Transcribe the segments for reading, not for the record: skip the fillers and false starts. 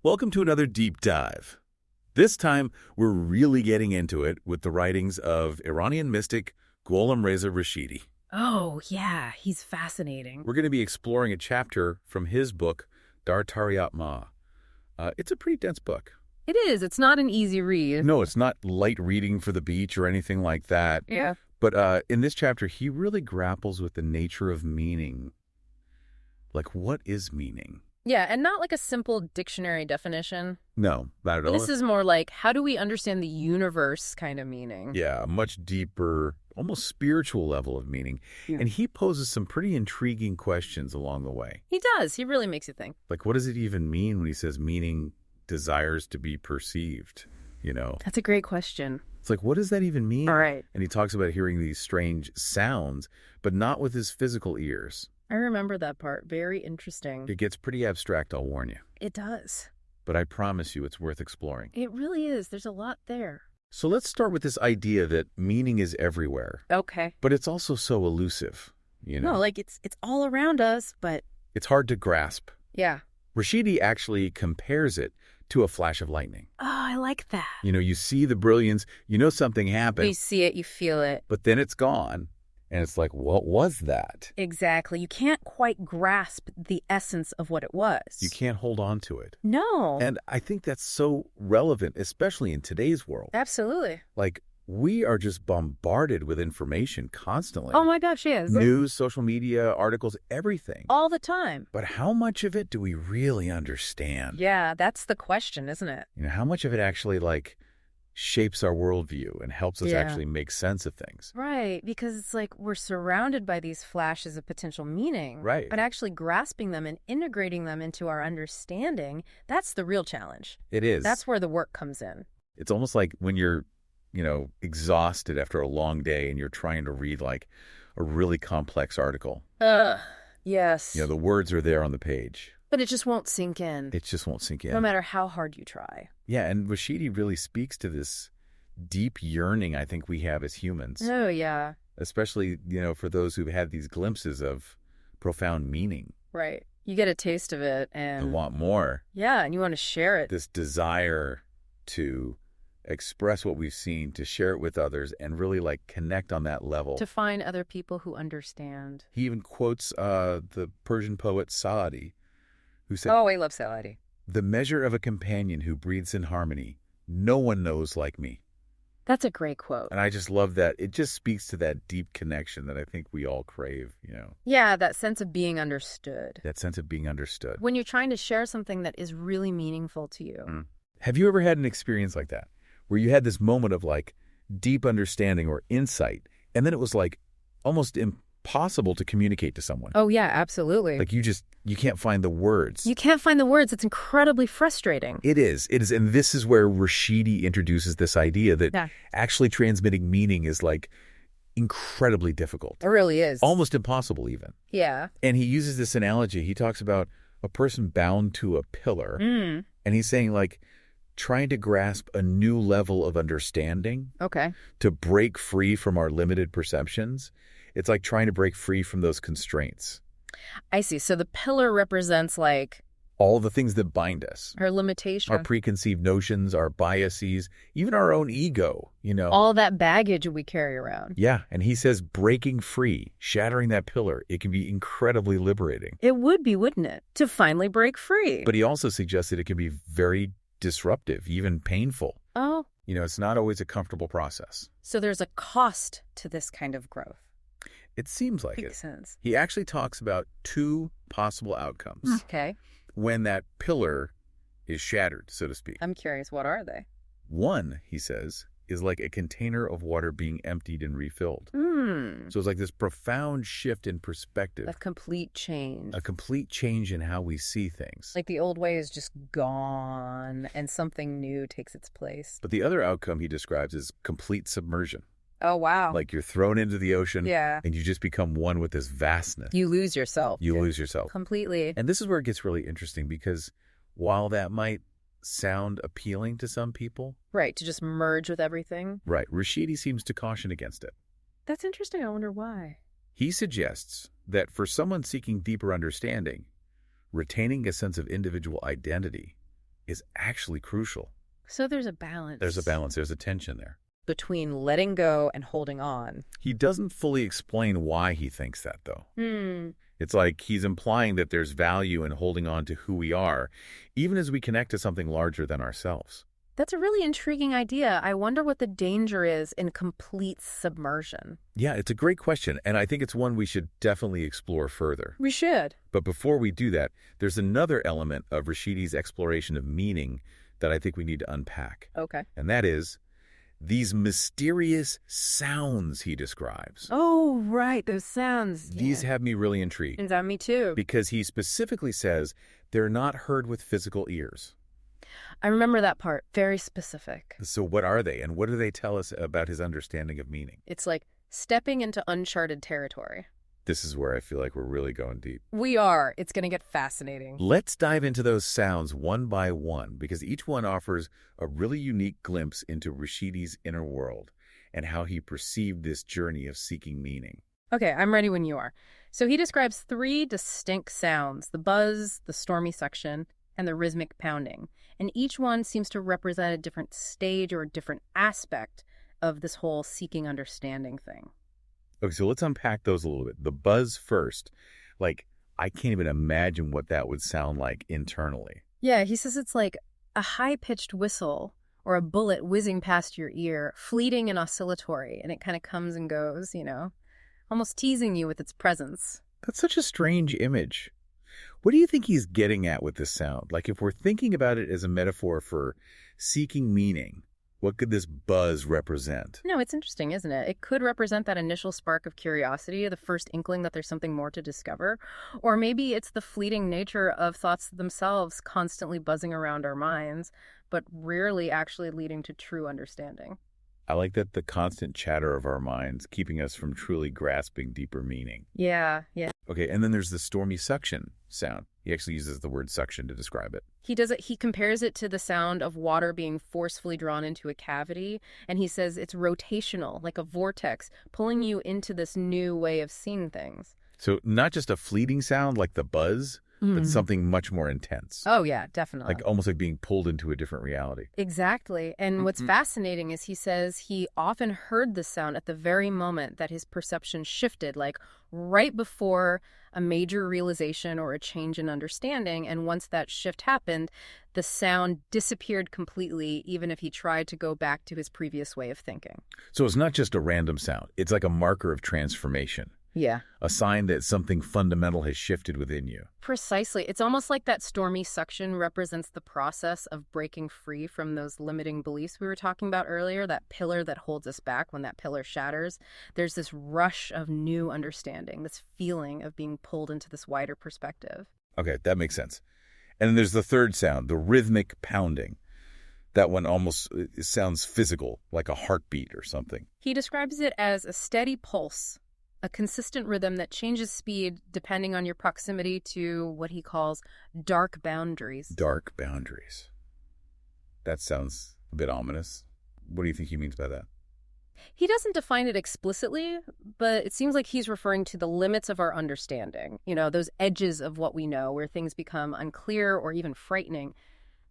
Welcome to another deep dive. This time, we're really getting into it with the writings of Iranian mystic Ghulam Reza Rashidi. Oh, yeah, he's fascinating. We're going to be exploring a chapter from his book, Dar Tariat Ma. It's a pretty dense book. It is. It's not an easy read. No, it's not light reading for the beach or anything like that. Yeah. But in this chapter, he really grapples with the nature of meaning. Like, what is meaning? Yeah, and not like a simple dictionary definition. No, not at all. This is more like, how do we understand the universe kind of meaning? Yeah, a much deeper, almost spiritual level of meaning. Yeah. And he poses some pretty intriguing questions along the way. He does. He really makes you think. Like, what does it even mean when he says meaning desires to be perceived? You know, That's a great question. it's like, what does that even mean? All right. And he talks about hearing these strange sounds, but not with his physical ears. I remember that part. Very interesting. It gets pretty abstract, I'll warn you. It does. But I promise you it's worth exploring. It really is. There's a lot there. So let's start with this idea that meaning is everywhere, Okay. but it's also so elusive, you know? No, like it's all around us, but It's hard to grasp. yeah. Rashidi actually compares it to a flash of lightning. Oh, I like that. You know, you see the brilliance, you know something You happened, see it, you feel it. but then it's gone. And it's like, what was that? Exactly. You can't quite grasp the essence of what it was. You can't hold on to it. No. And I think that's so relevant, especially in today's world. Absolutely. Like, we are just bombarded with information constantly. Oh my gosh, yes. News, social media, articles, everything. All the time. But how much of it do we really understand? Yeah, that's the question, isn't it? You know, how much of it actually, like, shapes our worldview and helps us Yeah. actually make sense of things? Right, because it's like we're surrounded by these flashes of potential meaning. Right. But actually grasping them and integrating them into our understanding, that's the real challenge. It is. That's where the work comes in. It's almost like when you're, exhausted after a long day and you're trying to read, like, a really complex article. Ugh. Yes. You know, the words are there on the page. But it just won't sink in, It just won't sink in. no matter how hard you try. Yeah, and Rashidi really speaks to this deep yearning I think we have as humans, Oh, yeah. especially, for those who've had these glimpses of profound meaning Right. You get a taste of it and and want more. yeah, and you want to share it. This desire to express what we've seen, to share it with others, and really, like, connect on that level. To find other people who understand. He even quotes the Persian poet Saadi, who said, Oh, I love Saadi. "The measure of a companion who breathes in harmony, no one knows like me." That's a great quote. And I just love that. It just speaks to that deep connection that I think we all crave, Yeah, that sense of being understood. that sense of being understood. When you're trying to share something that is really meaningful to you. Have you ever had an experience like that, where you had this moment of, like, deep understanding or insight, and then it was, like, almost impossible to communicate to someone? Oh, yeah, absolutely. Like, you can't find the words. You can't find the words. It's incredibly frustrating. It is. And this is where Rashidi introduces this idea that Yeah. actually transmitting meaning is, like, incredibly difficult. It really is. Almost impossible, even. Yeah. And he uses this analogy. He talks about a person bound to a pillar, and he's saying, like, trying to grasp a new level of understanding, Okay. to break free from our limited perceptions. It's like trying to break free from those constraints. I see. So the pillar represents like All the things that bind us, our limitation. our preconceived notions, our biases, even our own ego, all that baggage we carry around. Yeah, and he says breaking free, shattering that pillar, it can be incredibly liberating. It would be, wouldn't it? To finally break free. But he also suggests that it can be very disruptive, even painful. Oh, It's not always a comfortable process. so there's a cost to this kind of growth. It seems like Makes it. sense. He actually talks about two possible outcomes Okay. when that pillar is shattered, so to speak. I'm curious, what are they? One, he says, is like a container of water being emptied and refilled. So it's like this profound shift in perspective, A complete change. a complete change in how we see things. Like the old way is just gone and something new takes its place. But the other outcome he describes is complete submersion. Oh, wow. Like you're thrown into the ocean Yeah. and you just become one with this vastness. You lose yourself. You lose yourself. Completely. And this is where it gets really interesting because while that might sound appealing to some people, Right, to just merge with everything. right, Rashidi seems to caution against it. That's interesting. I wonder why. He suggests that for someone seeking deeper understanding, retaining a sense of individual identity is actually crucial. So there's a balance. There's a balance. There's a tension there. between letting go and holding on. He doesn't fully explain why he thinks that, though. Hmm. It's like he's implying that there's value in holding on to who we are, even as we connect to something larger than ourselves. That's a really intriguing idea. I wonder what the danger is in complete submersion. Yeah, it's a great question, and I think it's one we should definitely explore further. We should. But before we do that, there's another element of Rashidi's exploration of meaning that I think we need to unpack. Okay. And that is these mysterious sounds he describes. Oh, right. Those sounds. These have me really intrigued And that me too. because he specifically says they're not heard with physical ears. I remember that part. Very specific. So what are they, and what do they tell us about his understanding of meaning? It's like stepping into uncharted territory. This is where I feel like we're really going deep. We are. It's going to get fascinating. Let's dive into those sounds one by one, because each one offers a really unique glimpse into Rashidi's inner world and how he perceived this journey of seeking meaning. Okay, I'm ready when you are. So he describes 3 distinct sounds, the buzz, the stormy suction, and the rhythmic pounding. And each one seems to represent a different stage or a different aspect of this whole seeking understanding thing. Okay, so let's unpack those a little bit. The buzz first. Like, I can't even imagine what that would sound like internally. Yeah, he says it's like a high-pitched whistle or a bullet whizzing past your ear, fleeting and oscillatory, and it kind of comes and goes, almost teasing you with its presence. That's such a strange image. What do you think he's getting at with this sound? Like, if we're thinking about it as a metaphor for seeking meaning, what could this buzz represent? No, it's interesting, isn't it? It could represent that initial spark of curiosity, the first inkling that there's something more to discover. Or maybe it's the fleeting nature of thoughts themselves constantly buzzing around our minds, but rarely actually leading to true understanding. I like that the constant chatter of our minds keeping us from truly grasping deeper meaning. Yeah. Okay, and then there's the stormy suction sound. He actually uses the word suction to describe it. He compares it to the sound of water being forcefully drawn into a cavity, and he says it's rotational, like a vortex, pulling you into this new way of seeing things. So not just a fleeting sound like the buzz, but something much more intense. Oh, yeah, definitely. Like almost like being pulled into a different reality. Exactly. And what's fascinating is he says he often heard the sound at the very moment that his perception shifted, like right before a major realization or a change in understanding. And once that shift happened, the sound disappeared completely, even if he tried to go back to his previous way of thinking. So it's not just a random sound. It's like a marker of transformation. Yeah. A sign that something fundamental has shifted within you. Precisely. It's almost like that stormy suction represents the process of breaking free from those limiting beliefs we were talking about earlier, that pillar that holds us back. When that pillar shatters, there's this rush of new understanding, this feeling of being pulled into this wider perspective. Okay, that makes sense. And then there's the third sound, the rhythmic pounding. That one almost sounds physical, like a heartbeat or something. He describes it as a steady pulse, a consistent rhythm that changes speed depending on your proximity to what he calls dark boundaries. Dark boundaries. That sounds a bit ominous. What do you think he means by that? He doesn't define it explicitly, but it seems like he's referring to the limits of our understanding, those edges of what we know where things become unclear or even frightening.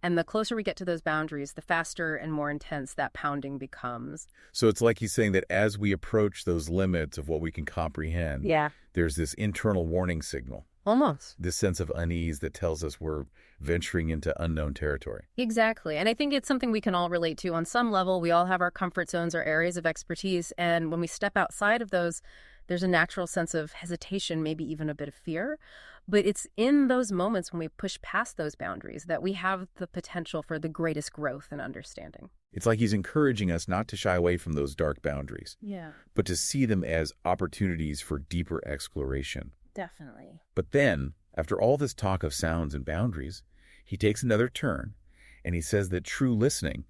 And the closer we get to those boundaries, the faster and more intense that pounding becomes. So it's like he's saying that as we approach those limits of what we can comprehend, there's this internal warning signal, Almost. this sense of unease that tells us we're venturing into unknown territory. Exactly. And I think it's something we can all relate to on some level. We all have our comfort zones or areas of expertise. And when we step outside of those, there's a natural sense of hesitation, maybe even a bit of fear. But it's in those moments when we push past those boundaries that we have the potential for the greatest growth and understanding. It's like he's encouraging us not to shy away from those dark boundaries, Yeah, but to see them as opportunities for deeper exploration. definitely. But then, after all this talk of sounds and boundaries, he takes another turn, and he says that true listening,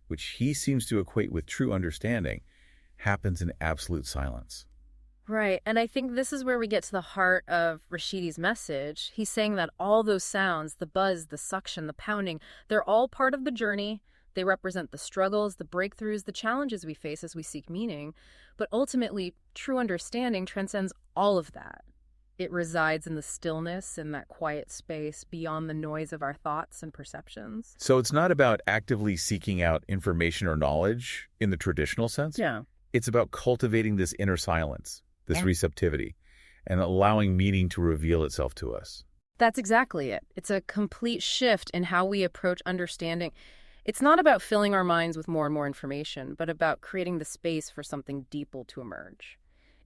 which he seems to equate with true understanding, happens in absolute silence. Right. And I think this is where we get to the heart of Rashidi's message. He's saying that all those sounds, the buzz, the suction, the pounding, they're all part of the journey. They represent the struggles, the breakthroughs, the challenges we face as we seek meaning. But ultimately, true understanding transcends all of that. It resides in the stillness, in that quiet space beyond the noise of our thoughts and perceptions. So it's not about actively seeking out information or knowledge in the traditional sense. Yeah. It's about cultivating this inner silence, this Yeah. receptivity, and allowing meaning to reveal itself to us. That's exactly it. It's a complete shift in how we approach understanding. It's not about filling our minds with more and more information, but about creating the space for something deeper to emerge.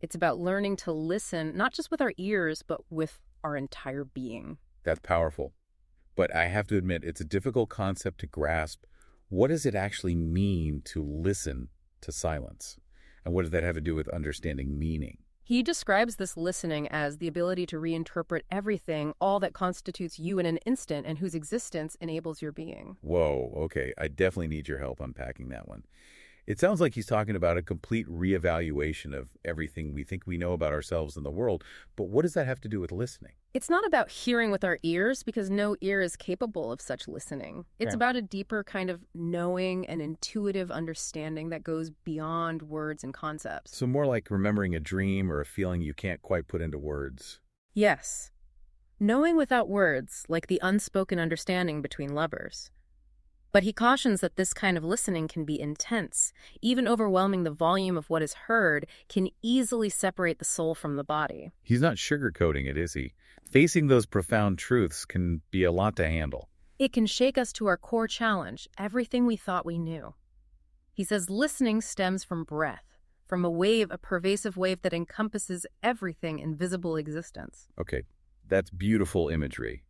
It's about learning to listen, not just with our ears, but with our entire being. That's powerful. But I have to admit, it's a difficult concept to grasp. What does it actually mean to listen to silence? And what does that have to do with understanding meaning? He describes this listening as the ability to reinterpret everything, all that constitutes you in an instant and whose existence enables your being. Whoa, okay. I definitely need your help unpacking that one. It sounds like he's talking about a complete reevaluation of everything we think we know about ourselves and the world. But what does that have to do with listening? It's not about hearing with our ears, because no ear is capable of such listening. It's Yeah. about a deeper kind of knowing and intuitive understanding that goes beyond words and concepts. So more like remembering a dream or a feeling you can't quite put into words. Yes. Knowing without words, like the unspoken understanding between lovers. But he cautions that this kind of listening can be intense. Even overwhelming the volume of what is heard can easily separate the soul from the body. He's not sugarcoating it, is he? Facing those profound truths can be a lot to handle. It can shake us to our core challenge, everything we thought we knew. He says listening stems from breath, from a pervasive wave that encompasses everything in visible existence. Okay, that's beautiful imagery.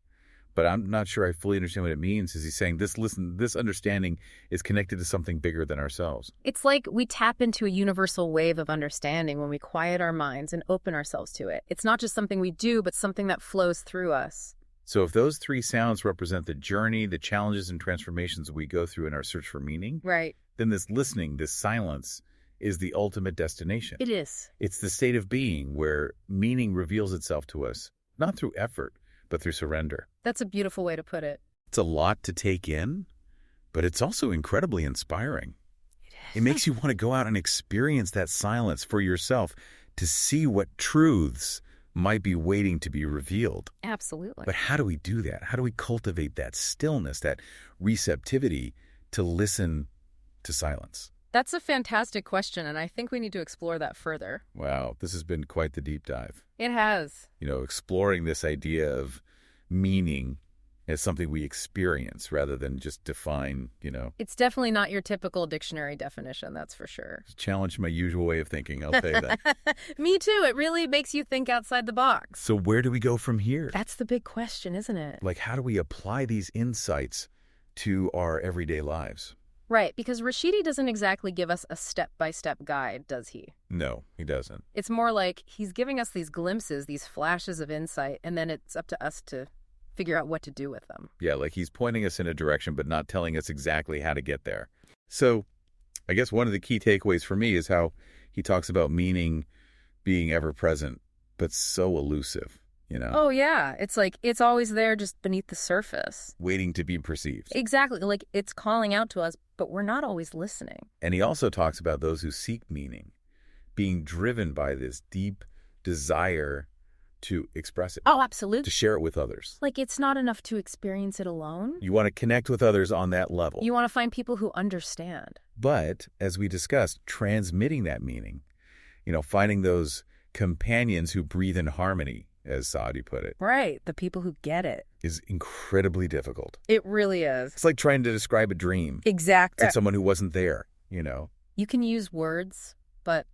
But I'm not sure I fully understand what it means. Is he saying this understanding is connected to something bigger than ourselves? It's like we tap into a universal wave of understanding when we quiet our minds and open ourselves to it. It's not just something we do, but something that flows through us. So if those three sounds represent the journey, the challenges and transformations we go through in our search for meaning, Right. then this listening, this silence, is the ultimate destination. It is. It's the state of being where meaning reveals itself to us, not through effort, but through surrender. That's a beautiful way to put it. It's a lot to take in, but it's also incredibly inspiring. It makes you want to go out and experience that silence for yourself to see what truths might be waiting to be revealed. Absolutely. But how do we do that? How do we cultivate that stillness, that receptivity to listen to silence? That's a fantastic question, and I think we need to explore that further. Wow, this has been quite the deep dive. It has. Exploring this idea of meaning as something we experience rather than just define, It's definitely not your typical dictionary definition, that's for sure. challenge my usual way of thinking, I'll tell you that. Me too. It really makes you think outside the box. So where do we go from here? That's the big question, isn't it? Like, how do we apply these insights to our everyday lives? Right, because Rashidi doesn't exactly give us a step-by-step guide, does he? No, he doesn't. It's more like he's giving us these glimpses, these flashes of insight, and then it's up to us to figure out what to do with them. Yeah, like he's pointing us in a direction, but not telling us exactly how to get there. So I guess one of the key takeaways for me is how he talks about meaning being ever present, but so elusive, Oh, yeah. It's like it's always there just beneath the surface. waiting to be perceived. Exactly. Like it's calling out to us, but we're not always listening. And he also talks about those who seek meaning being driven by this deep desire to express it, Oh, to absolutely. share it with others. Like it's not enough to experience it alone. You want to connect with others on that level. You want to find people who understand. But as we discussed, transmitting that meaning, finding those companions who breathe in harmony, as Saadi put it, Right. The people who get it. is incredibly difficult. It really is. It's like trying to describe a dream Exactly. to someone who wasn't there, You can use words, but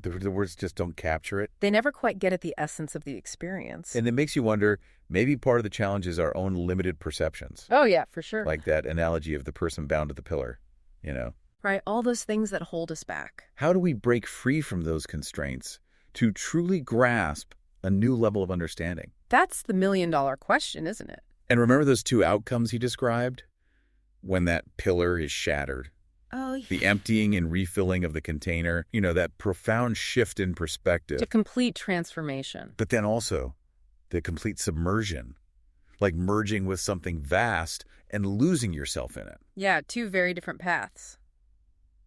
The words just don't capture it. they never quite get at the essence of the experience. And it makes you wonder, maybe part of the challenge is our own limited perceptions. Oh, yeah, for sure. Like that analogy of the person bound to the pillar, Right. All those things that hold us back. How do we break free from those constraints to truly grasp a new level of understanding? That's the million-dollar question, isn't it? And remember those two outcomes he described? When that pillar is shattered, Oh, the emptying and refilling of the container, that profound shift in perspective. a complete transformation. But then also the complete submersion, like merging with something vast and losing yourself in it. Yeah, two very different paths.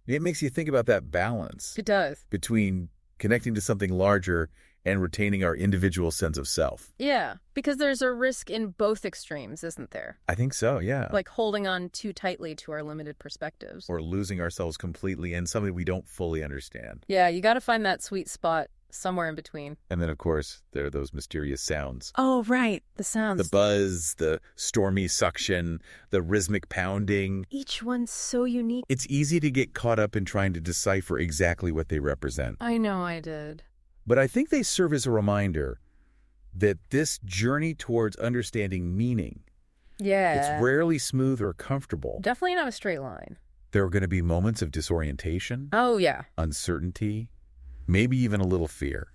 It makes you think about that balance It does. between connecting to something larger and retaining our individual sense of self. Yeah, because there's a risk in both extremes, isn't there? I think so, yeah. Like holding on too tightly to our limited perspectives. Or losing ourselves completely in something we don't fully understand. Yeah, you got to find that sweet spot somewhere in between. And then, of course, there are those mysterious sounds. Oh, right. The sounds. The buzz, the stormy suction, the rhythmic pounding. Each one's so unique. It's easy to get caught up in trying to decipher exactly what they represent. I know I did. But I think they serve as a reminder that this journey towards understanding meaning, Yeah. it's rarely smooth or comfortable. Definitely not a straight line. There are going to be moments of disorientation, Oh, yeah. uncertainty, maybe even a little fear.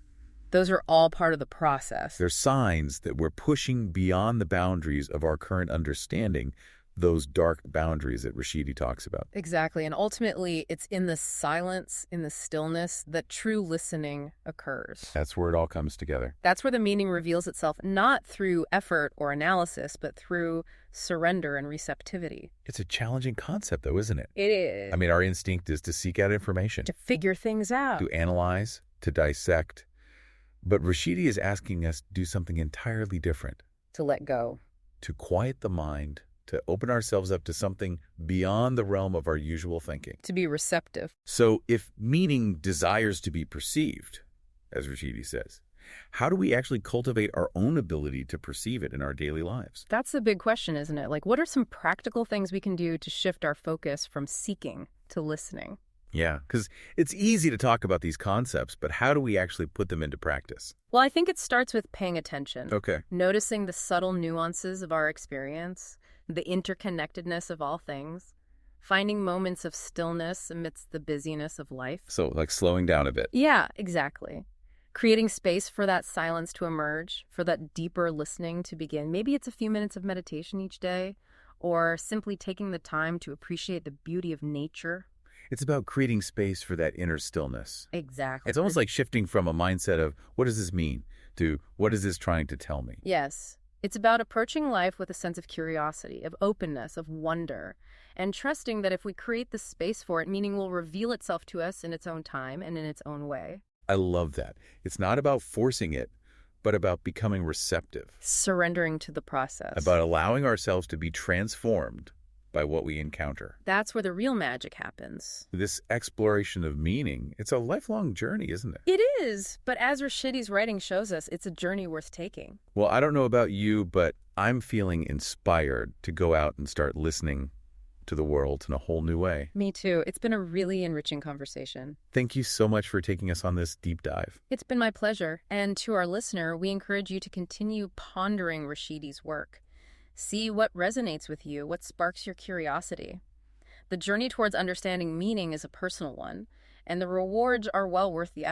Those are all part of the process. They're signs that we're pushing beyond the boundaries of our current understanding, those dark boundaries that Rashidi talks about. Exactly. And ultimately, it's in the silence, in the stillness, that true listening occurs. That's where it all comes together. That's where the meaning reveals itself, not through effort or analysis, but through surrender and receptivity. It's a challenging concept, though, isn't it? It is. I mean, our instinct is to seek out information, to figure things out. to analyze, to dissect. But Rashidi is asking us to do something entirely different, To let go. to quiet the mind, to open ourselves up to something beyond the realm of our usual thinking. To be receptive. So if meaning desires to be perceived, as Rashidi says, how do we actually cultivate our own ability to perceive it in our daily lives? That's the big question, isn't it? Like, what are some practical things we can do to shift our focus from seeking to listening? Yeah, because it's easy to talk about these concepts, but how do we actually put them into practice? Well, I think it starts with paying attention. Okay. Noticing the subtle nuances of our experience, the interconnectedness of all things, finding moments of stillness amidst the busyness of life. So like slowing down a bit. Yeah, exactly. Creating space for that silence to emerge, for that deeper listening to begin. Maybe it's a few minutes of meditation each day, or simply taking the time to appreciate the beauty of nature. It's about creating space for that inner stillness. Exactly. It's almost like shifting from a mindset of, what does this mean, to what is this trying to tell me? Yes. It's about approaching life with a sense of curiosity, of openness, of wonder, and trusting that if we create the space for it, meaning will reveal itself to us in its own time and in its own way. I love that. It's not about forcing it, but about becoming receptive, Surrendering to the process. about allowing ourselves to be transformed by what we encounter. That's where the real magic happens. This exploration of meaning, it's a lifelong journey, isn't it? It is, but as Rashidi's writing shows us, it's a journey worth taking. Well, I don't know about you, but I'm feeling inspired to go out and start listening to the world in a whole new way. Me too. It's been a really enriching conversation. Thank you so much for taking us on this deep dive. It's been my pleasure. And to our listener, we encourage you to continue pondering Rashidi's work. See what resonates with you, what sparks your curiosity. The journey towards understanding meaning is a personal one, and the rewards are well worth the effort.